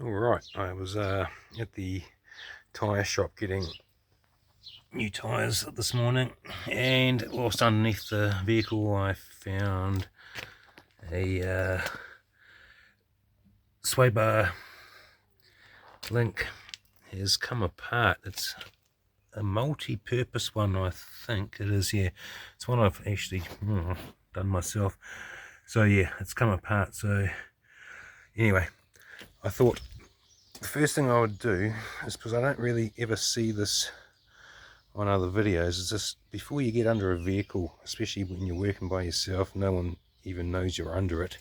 Alright, I was at the tyre shop getting new tyres this morning, and whilst underneath the vehicle I found a Swaybar Link has come apart. It's a multi-purpose one, I think it is. Yeah, it's one I've actually done myself. So yeah, it's come apart. So anyway, I thought the first thing I would do is, because I don't really ever see this on other videos, is just before you get under a vehicle, especially when you're working by yourself, no one even knows you're under it.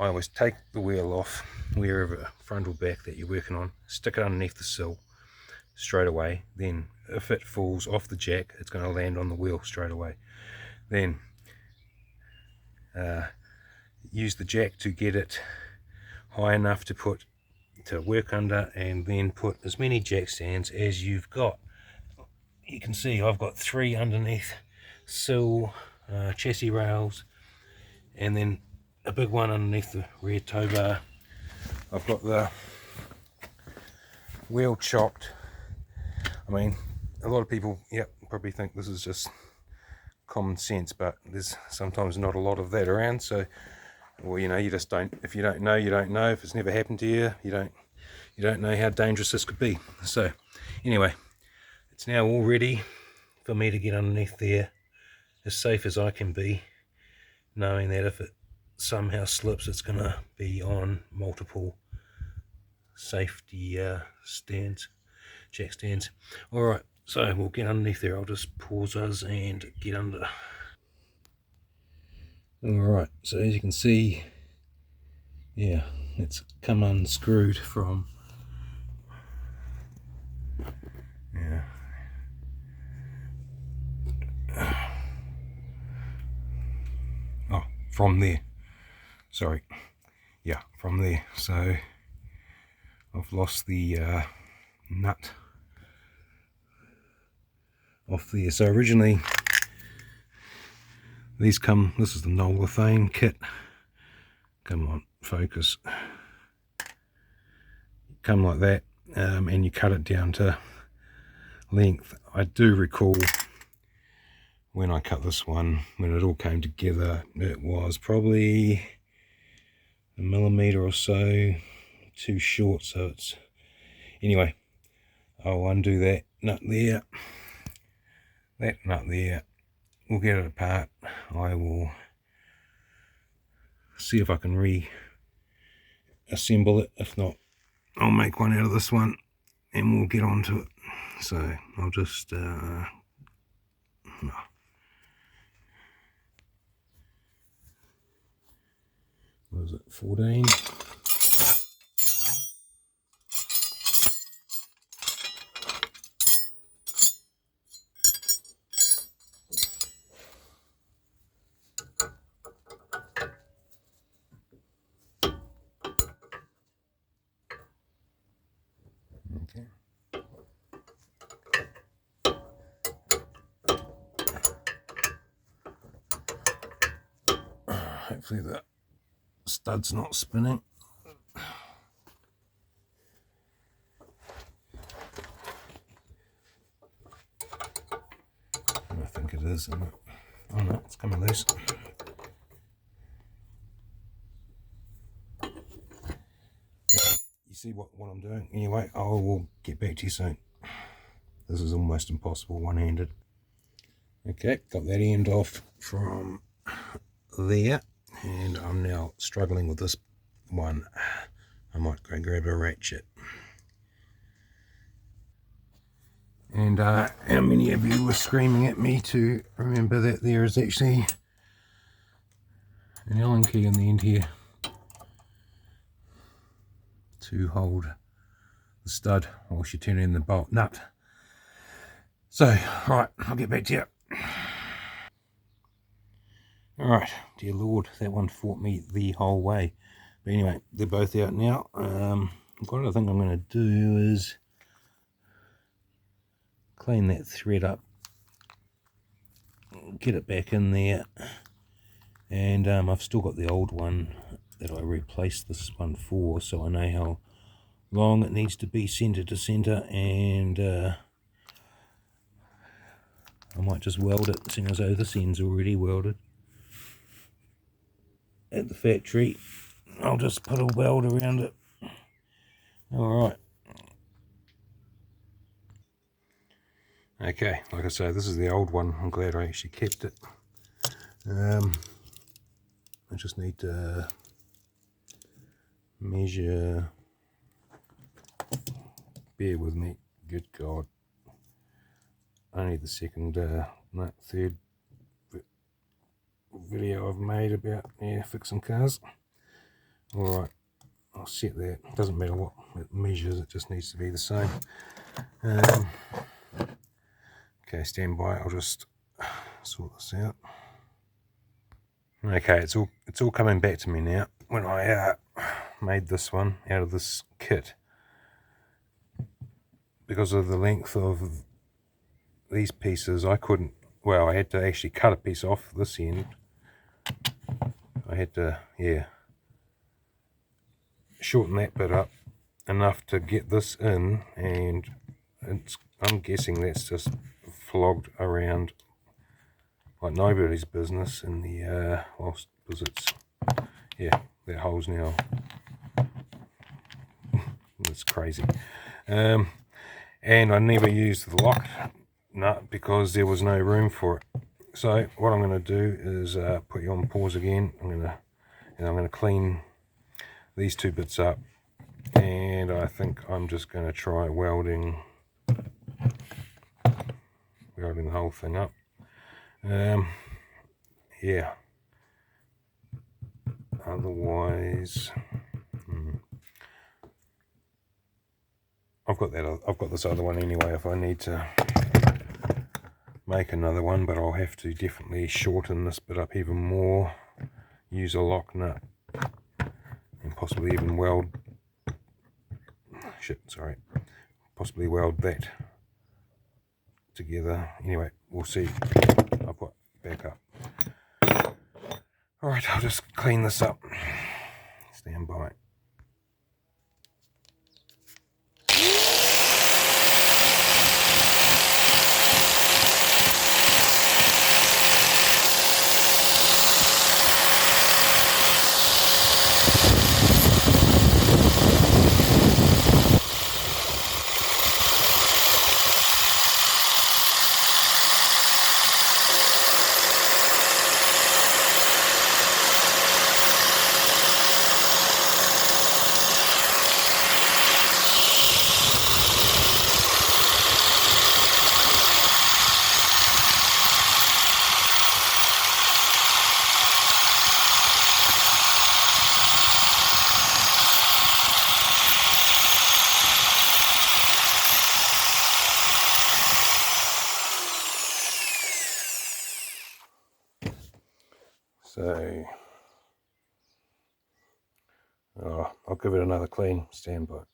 I always take the wheel off, wherever, front or back, that you're working on, stick it underneath the sill straight away. Then if it falls off the jack, it's going to land on the wheel straight away. Then use the jack to get it high enough to work under, and then put as many jack stands as you've got. You can see I've got 3 underneath sill chassis rails, and then a big one underneath the rear tow bar. I've got the wheel chocked. I mean, a lot of people probably think this is just common sense, but there's sometimes not a lot of that around. So, well, you know, you just don't, if you don't know, you don't know. If it's never happened to you, you don't know how dangerous this could be. So anyway, it's now all ready for me to get underneath there, as safe as I can be, knowing that if it somehow slips, it's going to be on multiple safety stands, jack stands. Alright, so we'll get underneath there. I'll just pause us and get under. Alright, so as you can see, yeah, it's come unscrewed from, from there, sorry, yeah, from there. So I've lost the nut off there. So originally these this is the Nolithane kit. Come on, focus. Come like that, and you cut it down to length. I do recall when I cut this one, when it all came together, it was probably 1 millimeter or so too short. So it's, anyway, I'll undo that nut there, that nut there. We'll get it apart. I will see if I can reassemble it. If not, I'll make one out of this one and we'll get onto it. So I'll just what is it, 14? Okay. Hopefully the stud's not spinning. I think it is, isn't it? Oh no, it's coming loose. You see what I'm doing? Anyway, I will get back to you soon. This is almost impossible one-handed. Okay, got that end off from there, and I'm now struggling with this one. I might go grab a ratchet. And how many of you were screaming at me to remember that there is actually an Allen key in the end here to hold the stud whilst you turn in the bolt nut. So, right, I'll get back to you. Alright, dear Lord, that one fought me the whole way. But anyway, they're both out now. What I think I'm going to do is clean that thread up, get it back in there, and I've still got the old one that I replaced this one for, so I know how long it needs to be centre to centre, and I might just weld it, seeing as though this end's already welded at the factory. I'll just put a weld around it. Alright. Okay, like I say, this is the old one. I'm glad I actually kept it. I just need to measure. Bear with me. Good God. Only the third video I've made about fixing cars. Alright, I'll set that. Doesn't matter what it measures, it just needs to be the same. Okay, stand by. I'll just sort this out. Okay, it's all coming back to me now. When I made this one out of this kit, because of the length of these pieces, I couldn't. Well, I had to actually cut a piece off this end. I had to, shorten that bit up enough to get this in, and I'm guessing that's just flogged around like nobody's business in the because it's that hole's now, it's crazy. And I never used the lock nut because there was no room for it. So what I'm going to do is put you on pause again. I'm going to clean these two bits up, and I think I'm just going to try welding the whole thing up. Otherwise, I've got this other one anyway if I need to make another one, but I'll have to definitely shorten this bit up even more, use a lock nut, and possibly even weld possibly weld that together. Anyway, we'll see. I'll put back up. Alright, I'll just clean this up. Stand by. So, I'll give it another clean. Stand by.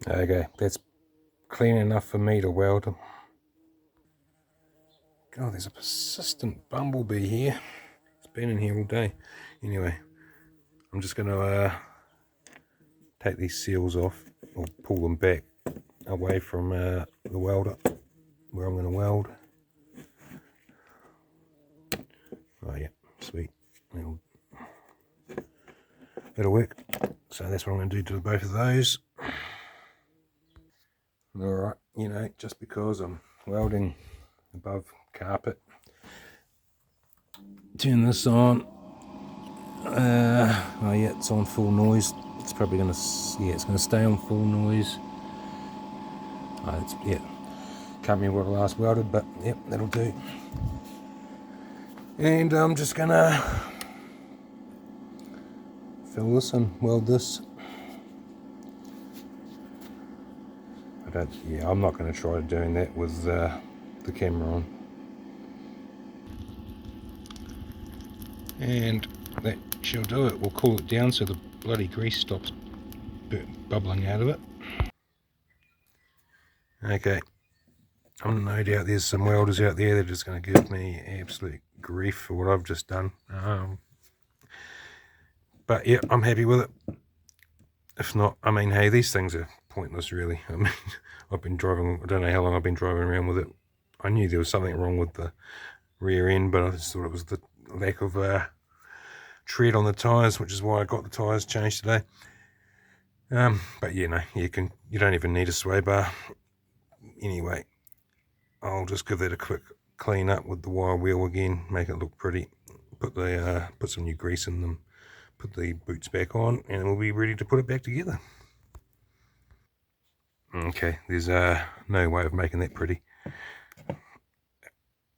Okay, that's clean enough for me to weld them. God, there's a persistent bumblebee here. It's been in here all day. Anyway, I'm just going to take these seals off, or pull them back away from the welder where I'm going to weld. Oh yeah, sweet. That'll work. So that's what I'm going to do to both of those. Alright, just because I'm welding above carpet, turn this on. Oh yeah, it's on full noise. It's probably going to, it's going to stay on full noise. Can't remember what I last welded, but yep, that'll do. And I'm just gonna fill this and weld this. I'm not going to try doing that with the camera on. And that shall do it. We'll cool it down so the bloody grease stops bubbling out of it. Okay, I'm no doubt there's some welders out there that are just going to give me absolute grief for what I've just done. But yeah, I'm happy with it. If not, I mean, hey, these things are pointless really. I mean, I've been driving, I don't know how long I've been driving around with it. I knew there was something wrong with the rear end, but I just thought it was the lack of tread on the tyres, which is why I got the tyres changed today. But you know, you don't even need a sway bar. Anyway, I'll just give that a quick clean up with the wire wheel again, make it look pretty. Put some new grease in them, put the boots back on, and we'll be ready to put it back together. Okay, there's no way of making that pretty.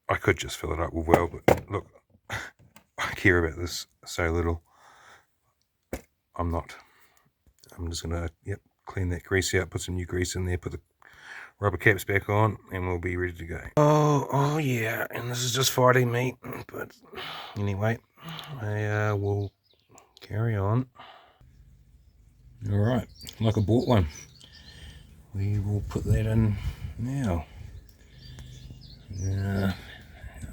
I could just fill it up with weld, but look, I care about this so little. I'm not. I'm just gonna, clean that grease out, put some new grease in there, put the rubber caps back on, and we'll be ready to go. Oh yeah, and this is just fighting me, but anyway, I will carry on. Alright, like I bought one. We will put that in now. How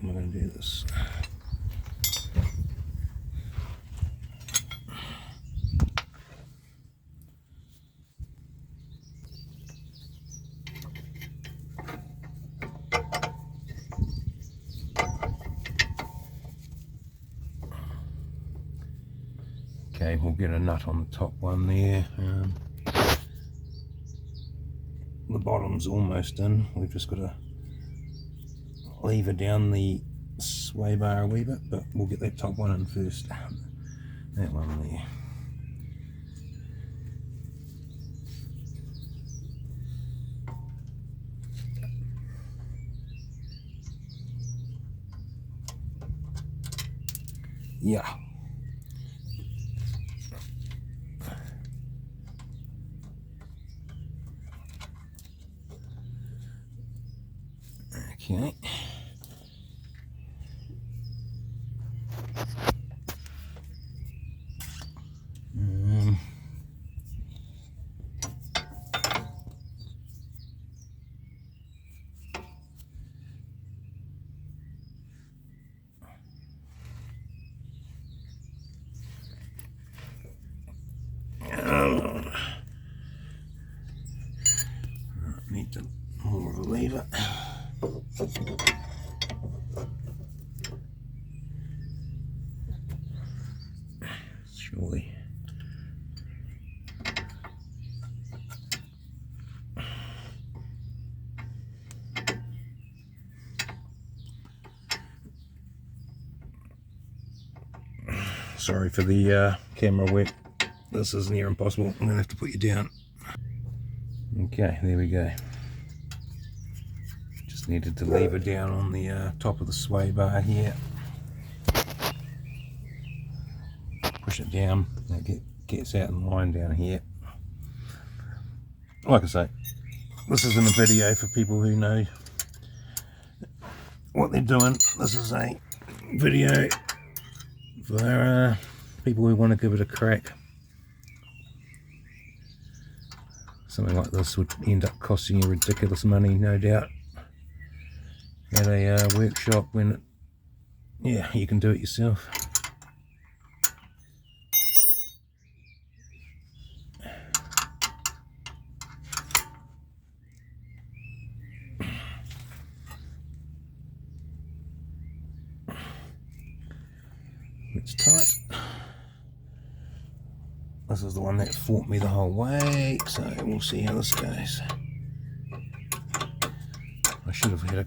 am I going to do this? Okay, we'll get a nut on the top one there. The bottom's almost in. We've just got to lever down the sway bar a wee bit, but we'll get that top one in first. That one there. Yeah. Okay. Need to more of a lever. Surely. Sorry for the camera wet. This is near impossible. I'm going to have to put you down. Okay, there we go. Just needed to lever down on the top of the sway bar here. Push it down. It gets out in line down here. Like I say, this isn't a video for people who know what they're doing. This is a video for people who want to give it a crack. Something like this would end up costing you ridiculous money, no doubt, at a workshop when you can do it yourself. It's tight. This is the one that fought me the whole way, so we'll see how this goes. I should have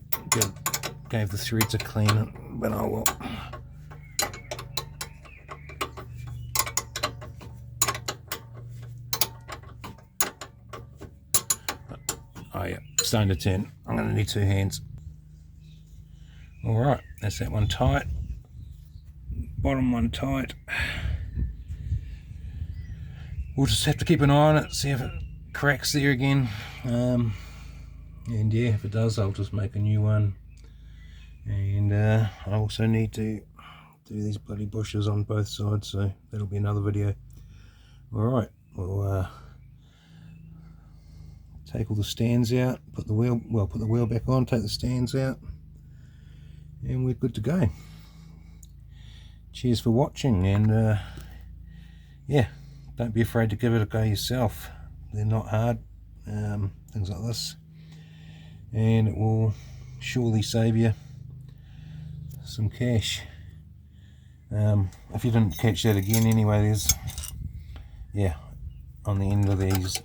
gave the threads a clean, but oh well. Oh yeah, starting to turn. I'm going to need 2 hands. Alright, that's that one tight. Bottom one tight. We'll just have to keep an eye on it, see if it cracks there again. And yeah, if it does, I'll just make a new one. And I also need to do these bloody bushes on both sides, so that'll be another video. Alright, we'll take all the stands out, put the wheel back on, take the stands out, and we're good to go. Cheers for watching, and yeah, don't be afraid to give it a go yourself. They're not hard, things like this, and it will surely save you some cash. If you didn't catch that again anyway, there's, yeah, on the end of these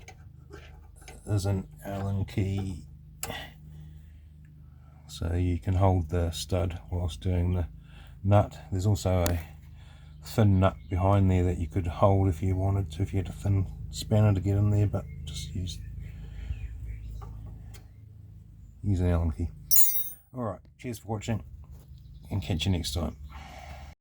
is an Allen key, so you can hold the stud whilst doing the nut. There's also a thin nut behind there that you could hold if you wanted to, if you had a thin spanner to get in there, but just use an Allen key. Alright, cheers for watching, and catch you next time.